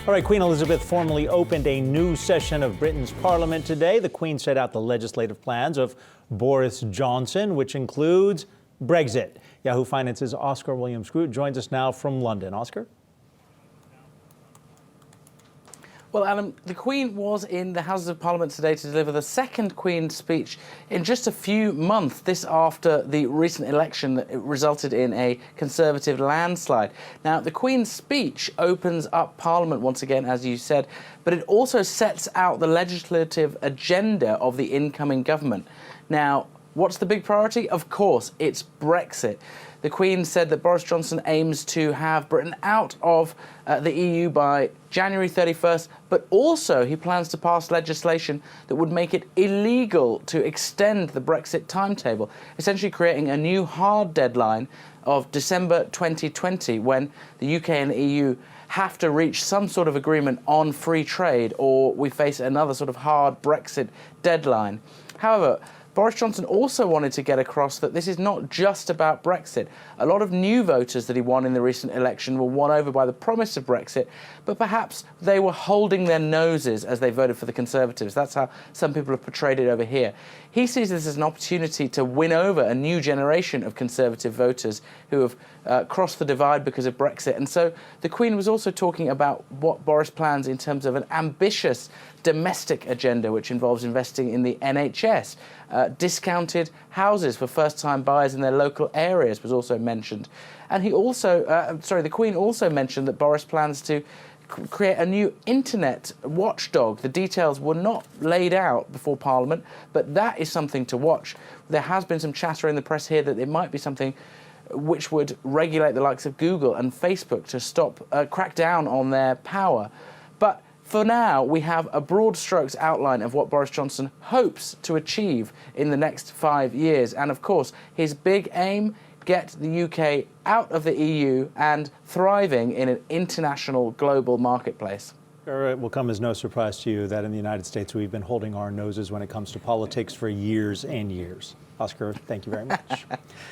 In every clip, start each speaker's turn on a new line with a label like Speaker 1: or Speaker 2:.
Speaker 1: All right, Queen Elizabeth formally opened a new session of Britain's Parliament today. The Queen set out the legislative plans of Boris Johnson, which includes Brexit. Yahoo Finance's Oscar Williams-Groot joins us now from London. Oscar?
Speaker 2: Well, Adam, the Queen was in the Houses of Parliament today to deliver the second Queen's speech in just a few months, this after the recent election that resulted in a Conservative landslide. Now, the Queen's speech opens up Parliament once again, as you said, but it also sets out the legislative agenda of the incoming government. Now, what's the big priority? Of course, it's Brexit. The Queen said that Boris Johnson aims to have Britain out of the EU by January 31st, but also he plans to pass legislation that would make it illegal to extend the Brexit timetable, essentially creating a new hard deadline of December 2020 when the UK and the EU have to reach some sort of agreement on free trade, or we face another sort of hard Brexit deadline. However, Boris Johnson also wanted to get across that this is not just about Brexit. A lot of new voters that he won in the recent election were won over by the promise of Brexit, but perhaps they were holding their noses as they voted for the Conservatives. That's how some people have portrayed it over here. He sees this as an opportunity to win over a new generation of Conservative voters who have crossed the divide because of Brexit. And so the Queen was also talking about what Boris plans in terms of an ambitious domestic agenda, which involves investing in the NHS. Discounted houses for first-time buyers in their local areas was also mentioned. And he also, the Queen also mentioned that Boris plans to create a new internet watchdog. The details were not laid out before Parliament, but that is something to watch. There has been some chatter in the press here that it might be something which would regulate the likes of Google and Facebook to stop, crack down on their power. But for now, we have a broad strokes outline of what Boris Johnson hopes to achieve in the next 5 years. And of course, his big aim, get the UK out of the EU and thriving in an international global marketplace.
Speaker 1: It will come as no surprise to you that in the United States, we've been holding our noses when it comes to politics for years and years. Oscar, thank you very much.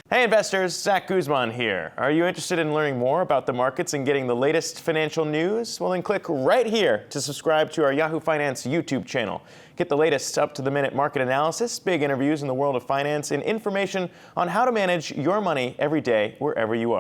Speaker 3: Hey investors, Zach Guzman here. Are you interested in learning more about the markets and getting the latest financial news? Well, then click right here to subscribe to our Yahoo Finance YouTube channel. Get the latest up-to-the-minute market analysis, big interviews in the world of finance, and information on how to manage your money every day wherever you are.